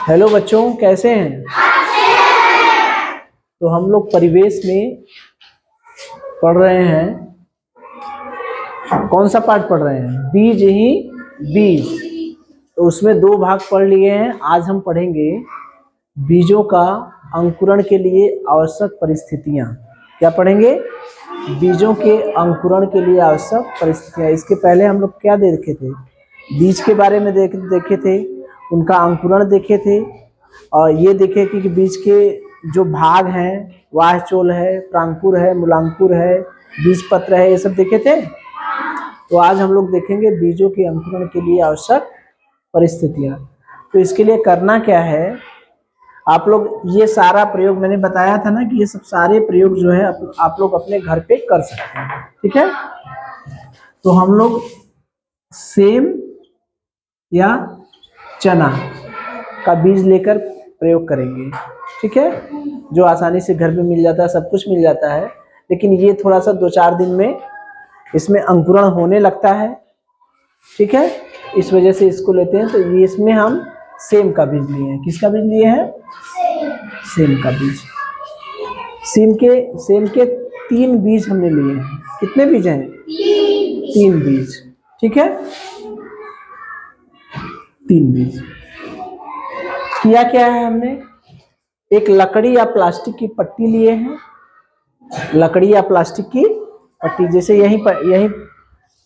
Hello बच्चों, कैसे हैं? तो हम लोग परिवेश में पढ़ रहे हैं। कौन सा पाठ पढ़ रहे हैं? बीज ही बीज। तो उसमें दो भाग पढ़ लिए हैं। आज हम पढ़ेंगे बीजों का अंकुरण के लिए आवश्यक परिस्थितियां। क्या पढ़ेंगे? बीजों के अंकुरण के लिए आवश्यक परिस्थितियां। इसके पहले हम लोग क्या देखे थे? बीज के बारे में देखे थे, उनका अंकुरण देखे थे, और ये देखे कि बीज के जो भाग हैं, वाहचोल है, प्रांकुर है, मूलांकुर है, बीज पत्र है, ये सब देखे थे। तो आज हम लोग देखेंगे बीजों के अंकुरण के लिए आवश्यक परिस्थितियां। तो इसके लिए करना क्या है, आप लोग ये सारा प्रयोग मैंने बताया था ना कि ये सब सारे प्रयोग जो है आप लोग अपने घर पे कर सकते हैं। ठीक है? तो हम लोग सेम या चना का बीज लेकर प्रयोग करेंगे। ठीक है? जो आसानी से घर में मिल जाता है, सब कुछ मिल जाता है, लेकिन ये थोड़ा सा 2-4 दिन में इसमें अंकुरण होने लगता है। ठीक है? इस वजह से इसको लेते हैं। तो ये इसमें हम सेम का बीज लिए हैं। किसका बीज लिए हैं? सेम का बीज। सेम के 3 बीज हमने लिए हैं। कितने बीज हैं? 3 बीज। ठीक है? 3 बीज। किया क्या है हमने? एक लकड़ी या प्लास्टिक की पट्टी लिए हैं। लकड़ी या प्लास्टिक की पट्टी, जैसे यहीं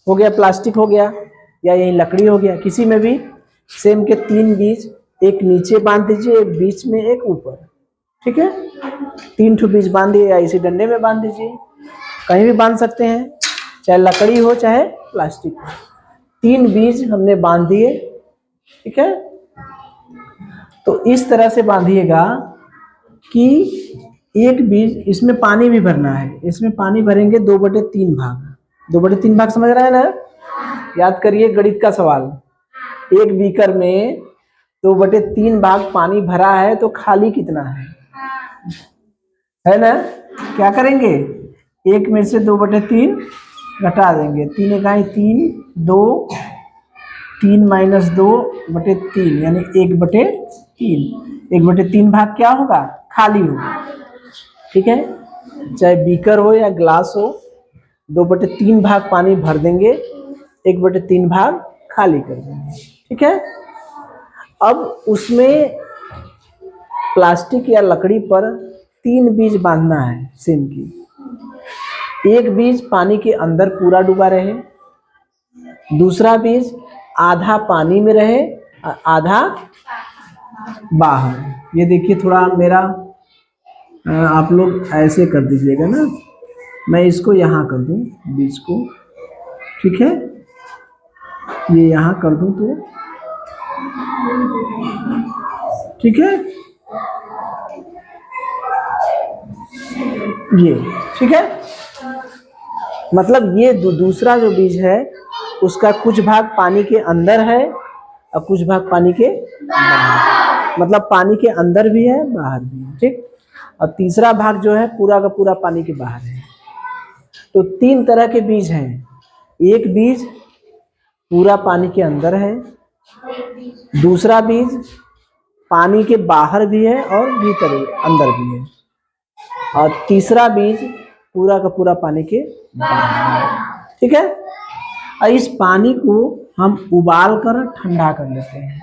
हो गया, प्लास्टिक हो गया, या यहीं लकड़ी हो गया, किसी में भी सेम के 3 बीज, एक नीचे बांध दीजिए, एक बीच में, एक ऊपर। ठीक है? 3 ठो बीज बांध दिए, या इसी डंडे में बांध दीजिए, कहीं भी बांध सकते हैं, चाहे लकड़ी हो चाहे प्लास्टिक हो। 3 बीज हमने बांध दिए। ठीक है? तो इस तरह से बांधिएगा कि एक बीज, इसमें पानी भी भरना है। इसमें पानी भरेंगे 2/3 भाग। 2/3 भाग समझ रहे हैं ना? याद करिए गणित का सवाल। एक बीकर में 2/3 भाग पानी भरा है, तो खाली कितना है ना? क्या करेंगे? एक में से 2/3 घटा देंगे। 3 इकाई 3, 2, 3 - 2/3 यानी 1/3। 1/3 भाग क्या होगा? खाली होगा। ठीक है? चाहे बीकर हो या ग्लास हो, 2/3 भाग पानी भर देंगे, 1/3 भाग खाली कर देंगे। ठीक है? अब उसमें प्लास्टिक या लकड़ी पर 3 बीज बांधना है सेम की। एक बीज पानी के अंदर पूरा डूबा रहे, दूसरा बीज आधा पानी में रहे, आधा बाहर। ये देखिए, थोड़ा मेरा आप लोग ऐसे कर दीजिएगा ना, मैं इसको यहाँ कर दूं बीज को। ठीक है? ये यहाँ कर दूं तो ठीक है? ये ठीक है? मतलब ये दूसरा जो बीज है उसका कुछ भाग पानी के अंदर है और कुछ भाग पानी के बाहर, मतलब पानी के अंदर भी है, बाहर भी है। ठीक? और तीसरा भाग जो है पूरा का पूरा पानी के बाहर है। तो 3 तरह के बीज हैं। एक बीज पूरा पानी के अंदर है, दूसरा बीज पानी के बाहर भी है और भीतर अंदर भी है, और तीसरा बीज पूरा का पूरा पानी के बाहर है। ठीक है? और इस पानी को हम उबाल कर ठंडा कर लेते हैं।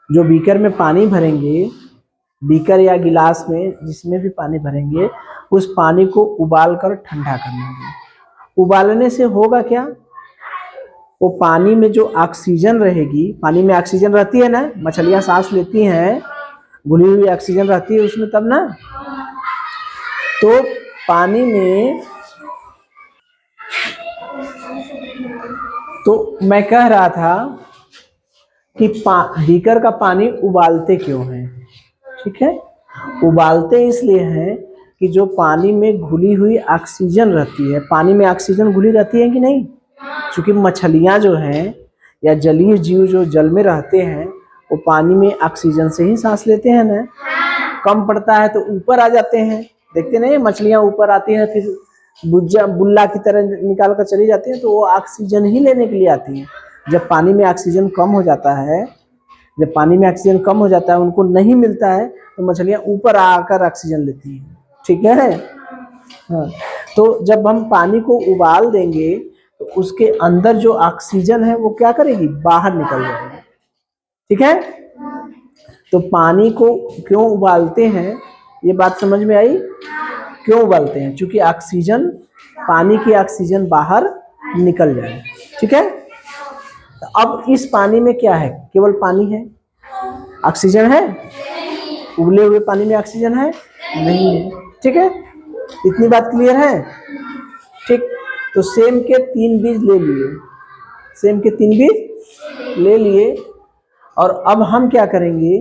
जो बीकर में पानी भरेंगे, बीकर या गिलास में जिसमें भी पानी भरेंगे, उस पानी को उबाल कर ठंडा कर लेंगे। उबालने से होगा क्या? वो पानी में जो ऑक्सीजन रहेगी, पानी में ऑक्सीजन रहती है ना, मछलियां सांस लेती हैं, घुली हुई ऑक्सीजन रहती है उसमें तब ना। तो पानी में, तो मैं कह रहा था कि बीकर का पानी उबालते क्यों हैं? ठीक है? उबालते इसलिए हैं कि जो पानी में घुली हुई ऑक्सीजन रहती है, पानी में ऑक्सीजन घुली रहती है कि नहीं? क्योंकि मछलियां जो हैं या जलीय जीव जो जल में रहते हैं, वो पानी में ऑक्सीजन से ही सांस लेते हैं ना। कम पड़ता है तो ऊपर आ जाते हैं, देखते नहीं मछलियां ऊपर आती हैं, फिर बुल्ला की तरह निकाल कर चली जाती हैं, तो वो ऑक्सीजन ही लेने के लिए आती हैं। जब पानी में ऑक्सीजन कम हो जाता है जब पानी में ऑक्सीजन कम हो जाता है, उनको नहीं मिलता है, तो मछलियां ऊपर आकर ऑक्सीजन लेती हैं। ठीक है। हाँ, तो जब हम पानी को उबाल देंगे तो उसके अंदर जो ऑक्सीजन है वो क्या करेगी, बाहर निकल जाएगी। ठीक है। तो पानी को क्यों उबालते हैं, ये बात समझ में आई? क्यों उबालते हैं? क्योंकि ऑक्सीजन, पानी की ऑक्सीजन बाहर निकल जाए। ठीक है। तो अब इस पानी में क्या है, केवल पानी है, ऑक्सीजन है? उबले हुए पानी में ऑक्सीजन है? नहीं है। ठीक है, इतनी बात क्लियर है? ठीक। तो सेम के 3 बीज ले लिए, सेम के 3 बीज ले लिए, और अब हम क्या करेंगे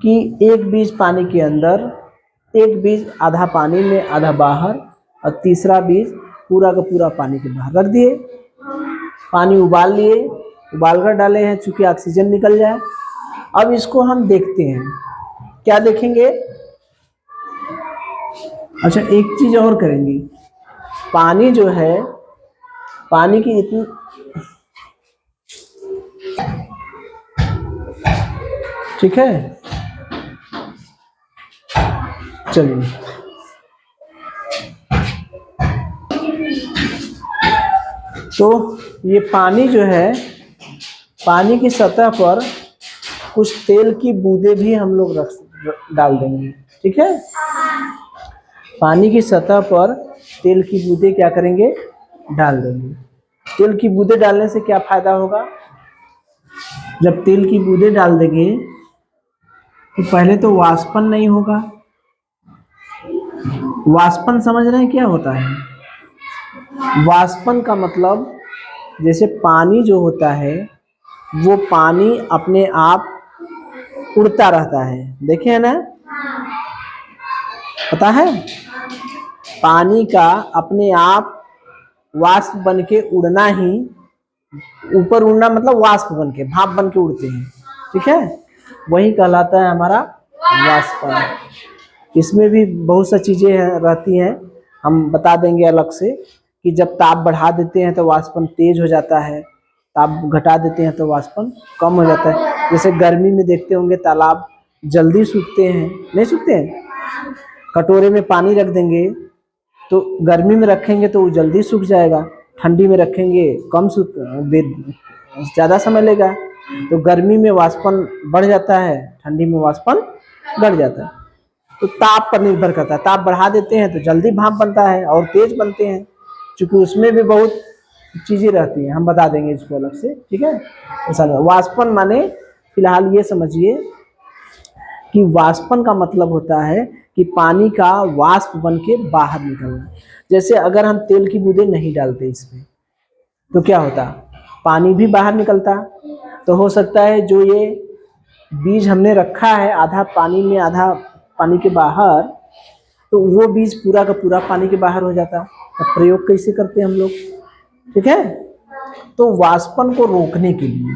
कि एक बीज पानी के अंदर, एक बीज आधा पानी में आधा बाहर, और तीसरा बीज पूरा का पूरा पानी के बाहर रख दिए। पानी उबाल लिए, उबाल कर डाले हैं चूंकि ऑक्सीजन निकल जाए। अब इसको हम देखते हैं, क्या देखेंगे? अच्छा, एक चीज और करेंगे, पानी जो है, पानी की इतनी, ठीक है, चलिए। तो ये पानी जो है, पानी की सतह पर कुछ तेल की बूंदें भी हम लोग डाल देंगे। ठीक है। पानी की सतह पर तेल की बूंदें क्या करेंगे, डाल देंगे। तेल की बूंदें डालने से क्या फायदा होगा? जब तेल की बूंदें डाल देंगे तो पहले तो वाष्पन नहीं होगा। वाष्पन समझ रहे हैं क्या होता है? वाष्पन का मतलब, जैसे पानी जो होता है वो पानी अपने आप उड़ता रहता है, देखे है ना? पता है? पानी का अपने आप वाष्प बन के उड़ना ही, ऊपर उड़ना मतलब वाष्प बन के, भाप बन के उड़ते हैं। ठीक है, वही कहलाता है हमारा वाष्पन। इसमें भी बहुत सी चीजें रहती हैं, हम बता देंगे अलग से, कि जब ताप बढ़ा देते हैं तो वाष्पन तेज हो जाता है, ताप घटा देते हैं तो वाष्पन कम हो जाता है। जैसे गर्मी में देखते होंगे तालाब जल्दी सूखते हैं, नहीं सूखते हैं? कटोरे में पानी रख देंगे तो गर्मी में रखेंगे तो वो जल्दी सूख जाएगा, ठंडी में रखेंगे कम सूख, ज़्यादा समय लेगा। तो गर्मी में वाष्पन बढ़ जाता है, ठंडी में वाष्पन घट जाता है। तो ताप पर निर्भर करता है, ताप बढ़ा देते हैं तो जल्दी भाप बनता है और तेज बनते हैं, क्योंकि उसमें भी बहुत चीज़ें रहती हैं, हम बता देंगे इसको अलग से। ठीक है। ऐसा वाष्पन माने, फिलहाल ये समझिए कि वाष्पन का मतलब होता है कि पानी का वाष्प बन के बाहर निकलना। जैसे अगर हम तेल की बूंदें नहीं डालते इसमें तो क्या होता, पानी भी बाहर निकलता। तो हो सकता है जो ये बीज हमने रखा है आधा पानी में आधा पानी के बाहर, तो वो बीज पूरा का पूरा पानी के बाहर हो जाता। अब प्रयोग कैसे करते हैं हम लोग? ठीक है। तो वाष्पन को रोकने के लिए,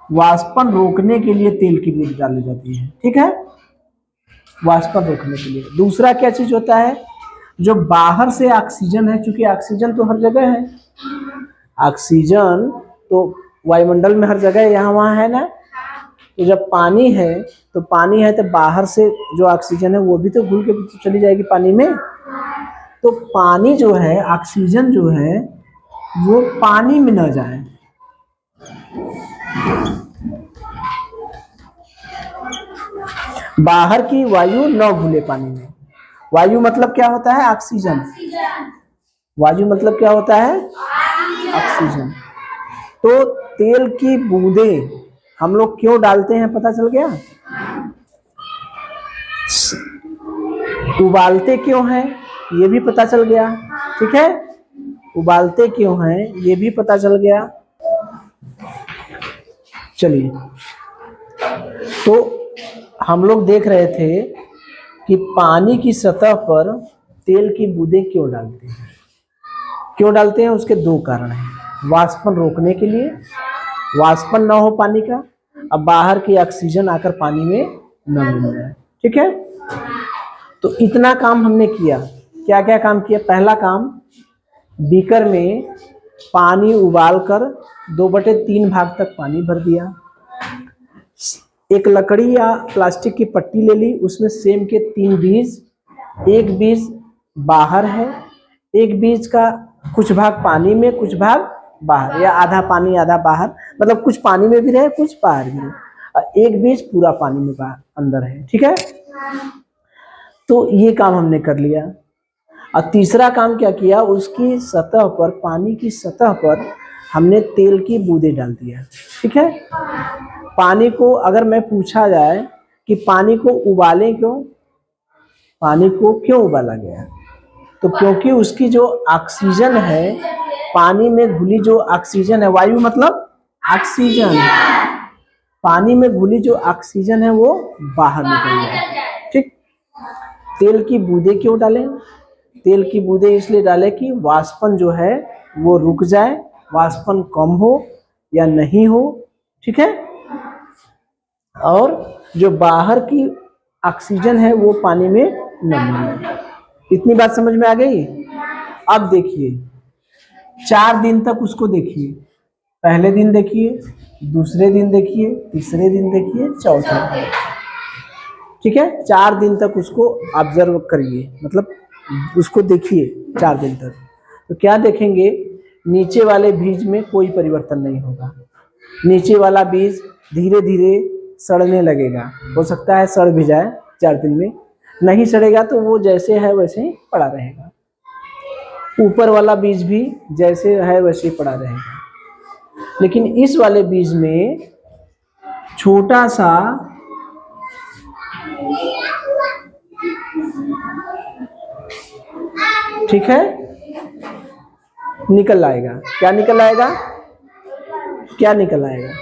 वाष्पन रोकने के लिए तेल की बूंद डाली जाती है। ठीक है, वाष्पन रोकने के लिए। दूसरा क्या चीज होता है, जो बाहर से ऑक्सीजन है, क्योंकि ऑक्सीजन तो हर जगह है, ऑक्सीजन तो वायुमंडल में हर जगह यहाँ वहाँ है ना। तो जब पानी है तो पानी है तो बाहर से जो ऑक्सीजन है वो भी तो घुल के चली जाएगी पानी में। तो पानी जो है, ऑक्सीजन जो है वो पानी में न जाए, बाहर की वायु न घुले पानी में। वायु मतलब क्या होता है? ऑक्सीजन। वायु मतलब क्या होता है? ऑक्सीजन। तो तेल की बूंदें हम लोग क्यों डालते हैं पता चल गया? उबालते क्यों हैं ये भी पता चल गया। ठीक है, उबालते क्यों हैं ये भी पता चल गया। चलिए, तो हम लोग देख रहे थे कि पानी की सतह पर तेल की बूंदें क्यों डालते हैं। क्यों डालते हैं उसके दो कारण हैं। वाष्पन रोकने के लिए, वाष्पन ना हो पानी का, अब बाहर की ऑक्सीजन आकर पानी में न मिल जाए। ठीक है, तो इतना काम हमने किया। क्या क्या काम किया? पहला काम, बीकर में पानी उबालकर 2/3 भाग तक पानी भर दिया। एक लकड़ी या प्लास्टिक की पट्टी ले ली, उसमें सेम के 3 बीज, एक बीज बाहर है, एक बीज का कुछ भाग पानी में, कुछ भाग बाहर, या आधा पानी आधा बाहर, मतलब कुछ पानी में भी रहे कुछ बाहर भी रहे, और एक बीज पूरा पानी में बाहर अंदर है। ठीक है, तो ये काम हमने कर लिया। और तीसरा काम क्या किया, उसकी सतह पर, पानी की सतह पर हमने तेल की बूंदे डाल दिया। ठीक है, पानी को अगर मैं पूछा जाए कि पानी को उबालें क्यों, पानी को क्यों उबाला गया, तो क्योंकि उसकी जो ऑक्सीजन है, पानी में घुली जो ऑक्सीजन है, वायु मतलब ऑक्सीजन, पानी में घुली जो ऑक्सीजन है वो बाहर निकल जाए। ठीक, तेल की बूंदे क्यों डालें, तेल की बूंदे इसलिए डालें कि वाष्पन जो है वो रुक जाए, वाष्पन कम हो या नहीं हो। ठीक है, और जो बाहर की ऑक्सीजन है वो पानी में न मिले। इतनी बात समझ में आ गई। अब देखिए 4 दिन तक उसको देखिए, पहले दिन देखिए, दूसरे दिन देखिए, तीसरे दिन देखिए, चौथे दिन। ठीक है, 4 दिन तक उसको ऑब्जर्व करिए, मतलब उसको देखिए 4 दिन तक। तो क्या देखेंगे, नीचे वाले बीज में कोई परिवर्तन नहीं होगा, नीचे वाला बीज धीरे धीरे सड़ने लगेगा, हो सकता है सड़ भी जाए 4 दिन में, नहीं सड़ेगा तो वो जैसे है वैसे ही पड़ा रहेगा। ऊपर वाला बीज भी जैसे है वैसे ही पड़ा रहेगा। लेकिन इस वाले बीज में छोटा सा ठीक है निकल आएगा। क्या निकल आएगा, क्या निकल आएगा,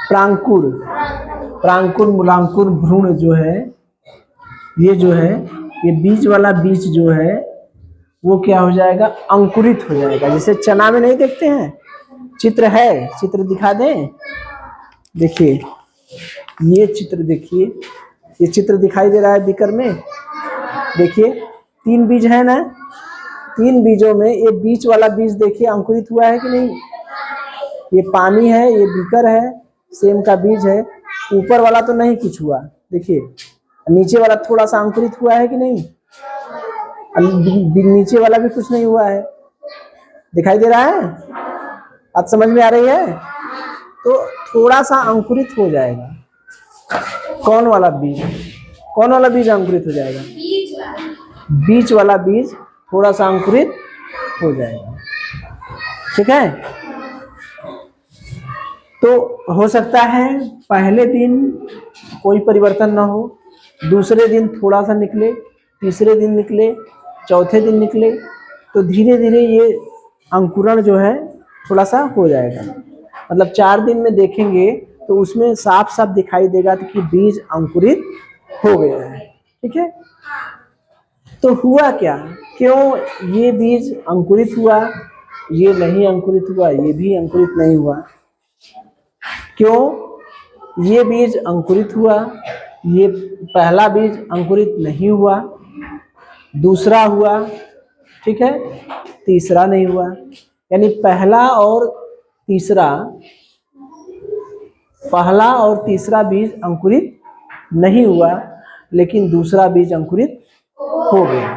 प्रांकुर, प्रांकुर, मूलांकुर, भ्रूण जो है, ये जो है, ये बीज वाला बीज जो है वो क्या हो जाएगा, अंकुरित हो जाएगा। जैसे चना में नहीं देखते हैं, चित्र है, चित्र दिखा दें, देखिए ये चित्र, देखिए ये चित्र दिखाई दे रहा है बीकर में, देखिए 3 बीज है ना, 3 बीजों में ये बीच वाला बीज देखिए अंकुरित हुआ है कि नहीं, ये पानी है, ये बीकर है, सेम का बीज है, ऊपर वाला तो नहीं कुछ हुआ, देखिए नीचे वाला थोड़ा सा अंकुरित हुआ है कि नहीं, नीचे वाला भी कुछ नहीं हुआ है, दिखाई दे रहा है, अब समझ में आ रही है। तो थोड़ा सा अंकुरित हो जाएगा, कौन वाला बीज, कौन वाला बीज अंकुरित हो जाएगा, बीच वाला बीज थोड़ा सा अंकुरित हो जाएगा। ठीक है, तो हो सकता है पहले दिन कोई परिवर्तन ना हो, दूसरे दिन थोड़ा सा निकले, तीसरे दिन निकले, चौथे दिन निकले, तो धीरे धीरे ये अंकुरण जो है थोड़ा सा हो जाएगा। मतलब 4 दिन में देखेंगे तो उसमें साफ साफ दिखाई देगा कि बीज अंकुरित हो गया है। ठीक है, तो हुआ क्या, क्यों ये बीज अंकुरित हुआ, ये नहीं अंकुरित हुआ, ये भी अंकुरित नहीं हुआ, क्यों ये बीज अंकुरित हुआ, ये पहला बीज अंकुरित नहीं हुआ, दूसरा हुआ, ठीक है, तीसरा नहीं हुआ। यानी पहला और तीसरा बीज अंकुरित नहीं हुआ, लेकिन दूसरा बीज अंकुरित हो गया।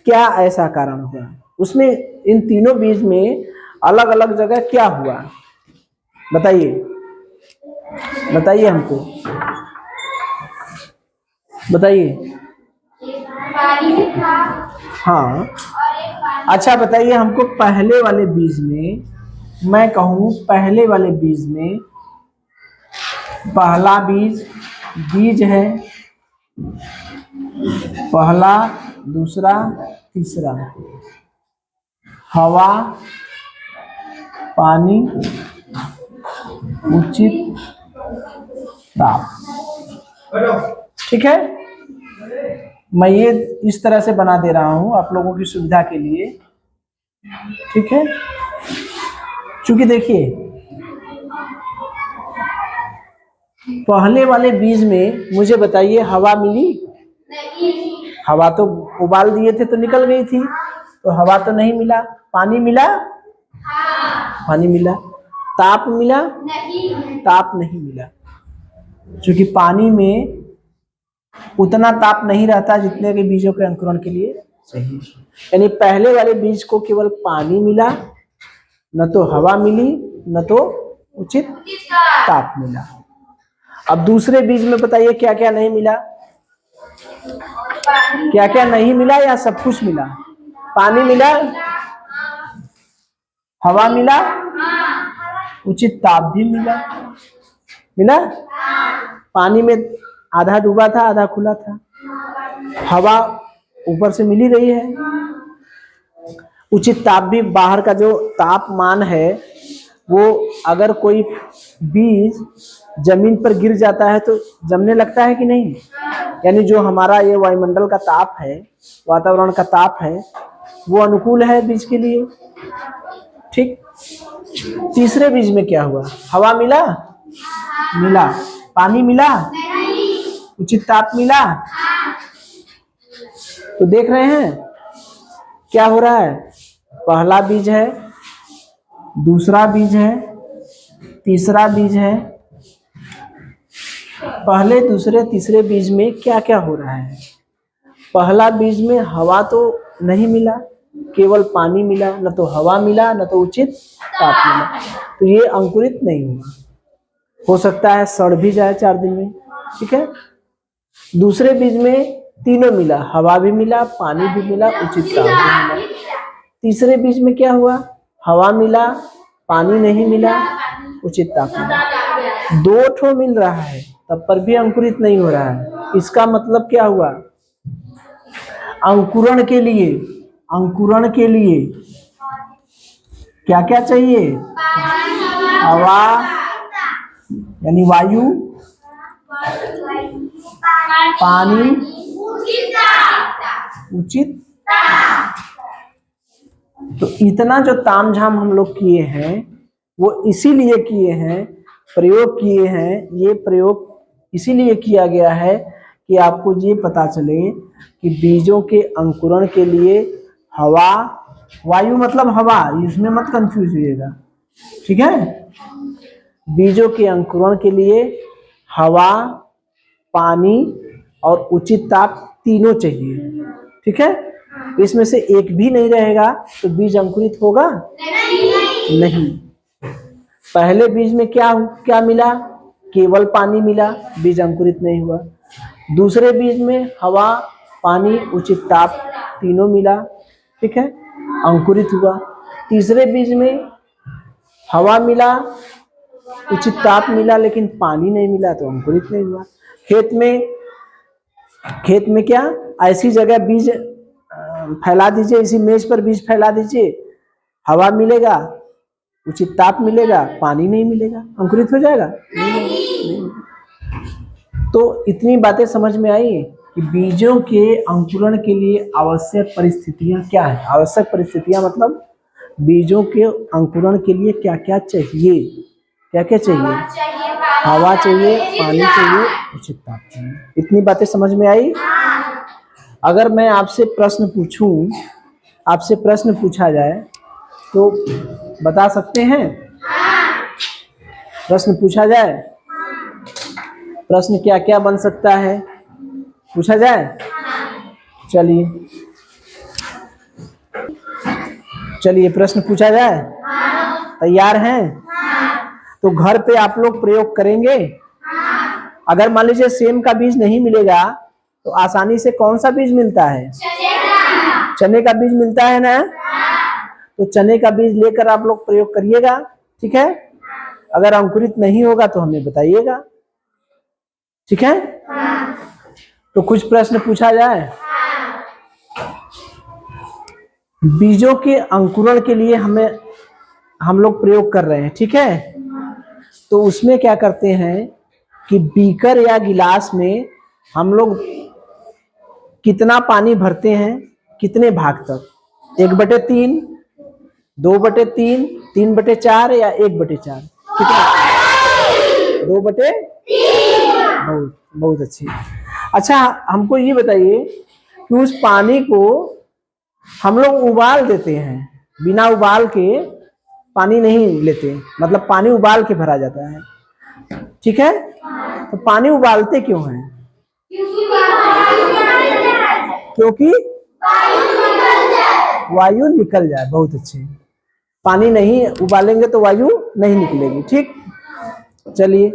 क्या ऐसा कारण हुआ, उसमें इन तीनों बीज में अलग अलग जगह क्या हुआ, बताइए, बताइए हमको, बताइए। हाँ, अच्छा बताइए हमको, पहले वाले बीज में, मैं कहूँ पहले वाले बीज में, पहला बीज है, पहला, दूसरा, तीसरा, हवा, पानी, उचित ताप। ठीक है, मैं ये इस तरह से बना दे रहा हूं आप लोगों की सुविधा के लिए। ठीक है, क्योंकि देखिए पहले वाले बीज में मुझे बताइए हवा मिली, हवा तो उबाल दिए थे तो निकल गई थी, तो हवा तो नहीं मिला। पानी मिला, पानी मिला। ताप मिला? नहीं, ताप नहीं मिला, क्योंकि पानी में उतना ताप नहीं रहता जितने के बीजों के अंकुरण के लिए चाहिए। यानी पहले वाले बीज को केवल पानी मिला, न तो हवा मिली, न तो उचित ताप मिला। अब दूसरे बीज में बताइए क्या क्या नहीं मिला? क्या क्या नहीं मिला या सब कुछ मिला? पानी मिला, हवा मिला, उचित ताप भी मिला। मिला? पानी में आधा डूबा था, आधा खुला था। हवा ऊपर से मिल ही रही है। उचित ताप भी, बाहर का जो तापमान है वो अगर कोई बीज जमीन पर गिर जाता है तो जमने लगता है कि नहीं? यानी जो हमारा ये वायुमंडल का ताप है, वातावरण का ताप है, वो अनुकूल है बीज के लिए। ठीक। तीसरे बीज में क्या हुआ? हवा मिला? मिला। पानी मिला? उचित ताप मिला? तो देख रहे हैं क्या हो रहा है? पहला बीज है, दूसरा बीज है, तीसरा बीज है। पहले, दूसरे, तीसरे बीज में क्या क्या हो रहा है? पहला बीज में हवा तो नहीं मिला, केवल पानी मिला, न तो हवा मिला, न तो उचित ताप मिला, तो ये अंकुरित नहीं हुआ। हो सकता है सड़ भी जाए 4 दिन में। ठीक है। दूसरे बीज में तीनों मिला, हवा भी मिला, पानी भी मिला, उचित ताप भी मिला। तीसरे बीज में क्या हुआ? हवा मिला, पानी नहीं मिला, उचित ताप मिला। 2 ठो मिल रहा है तब पर भी अंकुरित नहीं हो रहा है। इसका मतलब क्या हुआ? अंकुरण के लिए, अंकुरण के लिए क्या क्या चाहिए? हवा यानी वायु, पानी, उचित। तो इतना जो तामझाम हम लोग किए हैं वो इसीलिए किए हैं, प्रयोग किए हैं। ये प्रयोग इसीलिए किया गया है कि आपको ये पता चले कि बीजों के अंकुरण के लिए हवा, वायु मतलब हवा, इसमें मत कंफ्यूज होइएगा। ठीक है। बीजों के अंकुरण के लिए हवा, पानी और उचित ताप तीनों चाहिए। ठीक है। इसमें से एक भी नहीं रहेगा तो बीज अंकुरित होगा? नहीं। पहले बीज में क्या क्या मिला? केवल पानी मिला, बीज अंकुरित नहीं हुआ। दूसरे बीज में हवा, पानी, उचित ताप तीनों मिला। ठीक है, अंकुरित हुआ। तीसरे बीज में हवा मिला, उचित ताप मिला, लेकिन पानी नहीं मिला तो अंकुरित नहीं हुआ। खेत में क्या, ऐसी जगह बीज फैला दीजिए, इसी मेज पर बीज फैला दीजिए, हवा मिलेगा, उचित ताप मिलेगा, पानी नहीं मिलेगा, अंकुरित हो जाएगा? नहीं। तो इतनी बातें समझ में आई कि बीजों के अंकुरण के लिए आवश्यक परिस्थितियां क्या है। आवश्यक परिस्थितियां मतलब बीजों के अंकुरण के लिए क्या क्या चाहिए। क्या क्या चाहिए? हवा चाहिए, पानी चाहिए, उचित ताप चाहिए। इतनी बातें समझ में आई? अगर मैं आपसे प्रश्न पूछूं, आपसे प्रश्न पूछा जाए तो बता सकते हैं? प्रश्न पूछा जाए, प्रश्न क्या क्या बन सकता है, पूछा जाए? चलिए प्रश्न पूछा जाए। तैयार हैं? तो घर पे आप लोग प्रयोग करेंगे। अगर मान लीजिए सेम का बीज नहीं मिलेगा तो आसानी से कौन सा बीज मिलता है? चने का बीज मिलता है ना। तो चने का बीज लेकर आप लोग प्रयोग करिएगा। ठीक है। अगर अंकुरित नहीं होगा तो हमें बताइएगा। ठीक है। तो कुछ प्रश्न पूछा जाए। बीजों के अंकुरण के लिए हम लोग प्रयोग कर रहे हैं। ठीक है। तो उसमें क्या करते हैं कि बीकर या गिलास में हम लोग कितना पानी भरते हैं, कितने भाग तक? 1/3, 2/3, 3/4 या 1/4? कितना? 2/3। बहुत अच्छी। अच्छा, हमको ये बताइए कि उस पानी को हम लोग उबाल देते हैं, बिना उबाल के पानी नहीं लेते, मतलब पानी उबाल के भरा जाता है, ठीक है। तो पानी उबालते क्यों हैं? क्योंकि वायु निकल जाए। बहुत अच्छे। पानी नहीं उबालेंगे तो वायु नहीं निकलेगी, ठीक। चलिए,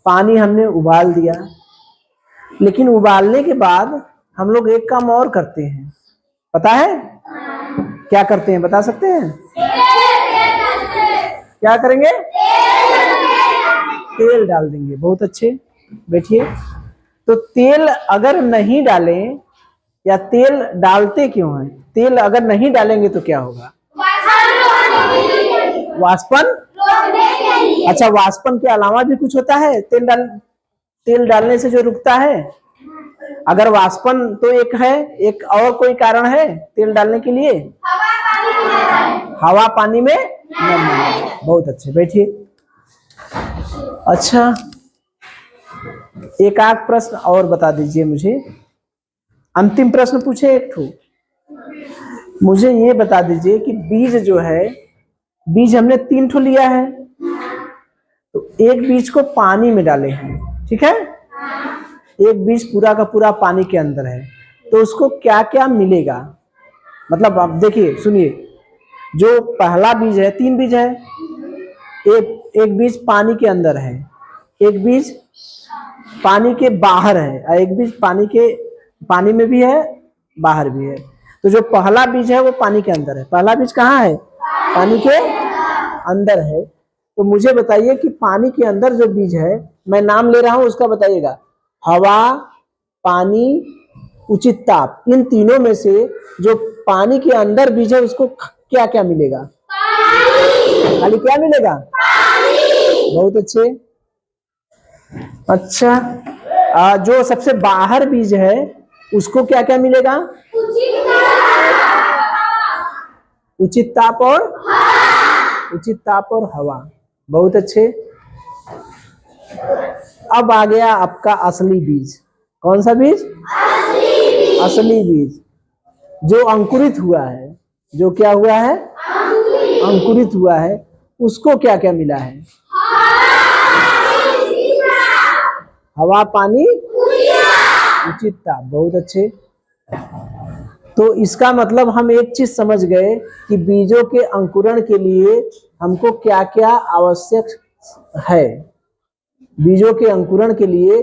पानी हमने उबाल दिया, लेकिन उबालने के बाद हम लोग एक काम और करते हैं, पता है क्या करते हैं? बता सकते हैं क्या करेंगे? तेल डाल देंगे। बहुत अच्छे, बैठिए। तो तेल अगर नहीं डालें, या तेल डालते क्यों हैं? तेल अगर नहीं डालेंगे तो क्या होगा? वाष्पन। अच्छा, वाष्पन के अलावा भी कुछ होता है? तेल डालने से जो रुकता है, अगर वाष्पन तो एक है, एक और कोई कारण है तेल डालने के लिए? हवा पानी में नम होना। बहुत अच्छे, बैठिए। अच्छा, एक आध प्रश्न और बता दीजिए मुझे। अंतिम प्रश्न पूछे एक ठो। मुझे ये बता दीजिए कि बीज जो है, बीज हमने 3 ठो लिया है, तो एक बीज को पानी में डाले हैं, ठीक है। एक बीज पूरा का पूरा पानी के अंदर है, तो उसको क्या क्या मिलेगा? मतलब आप देखिए, सुनिए, जो पहला बीज है, 3 बीज है, एक बीज पानी के अंदर है, एक बीज पानी के बाहर है, और एक बीज पानी में भी है, बाहर भी है। तो जो पहला बीज है वो पानी के अंदर है। पहला बीज कहाँ है? पानी के अंदर है। तो मुझे बताइए कि पानी के अंदर जो बीज है, मैं नाम ले रहा हूं, उसका बताइएगा। हवा, पानी, उचित ताप, इन तीनों में से जो पानी के अंदर बीज है उसको क्या क्या मिलेगा? खाली क्या मिलेगा? बहुत अच्छे। अच्छा, जो सबसे बाहर बीज है उसको क्या क्या मिलेगा? उचित ताप और हवा। बहुत अच्छे। अब आ गया आपका असली बीज। कौन सा बीज? असली बीज, जो अंकुरित हुआ है। जो क्या हुआ है? अंकुरित हुआ है। उसको क्या क्या मिला है? हवा, पानी, उचित ताप। बहुत अच्छे। तो इसका मतलब हम एक चीज समझ गए कि बीजों के अंकुरण के लिए हमको क्या क्या आवश्यक है। बीजों के अंकुरण के लिए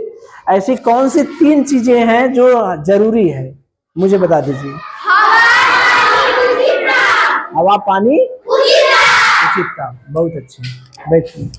ऐसी कौन सी 3 चीजें हैं जो जरूरी है? मुझे बता दीजिए। हवा, पानी, उचित ताप। बहुत अच्छे, बैठिए।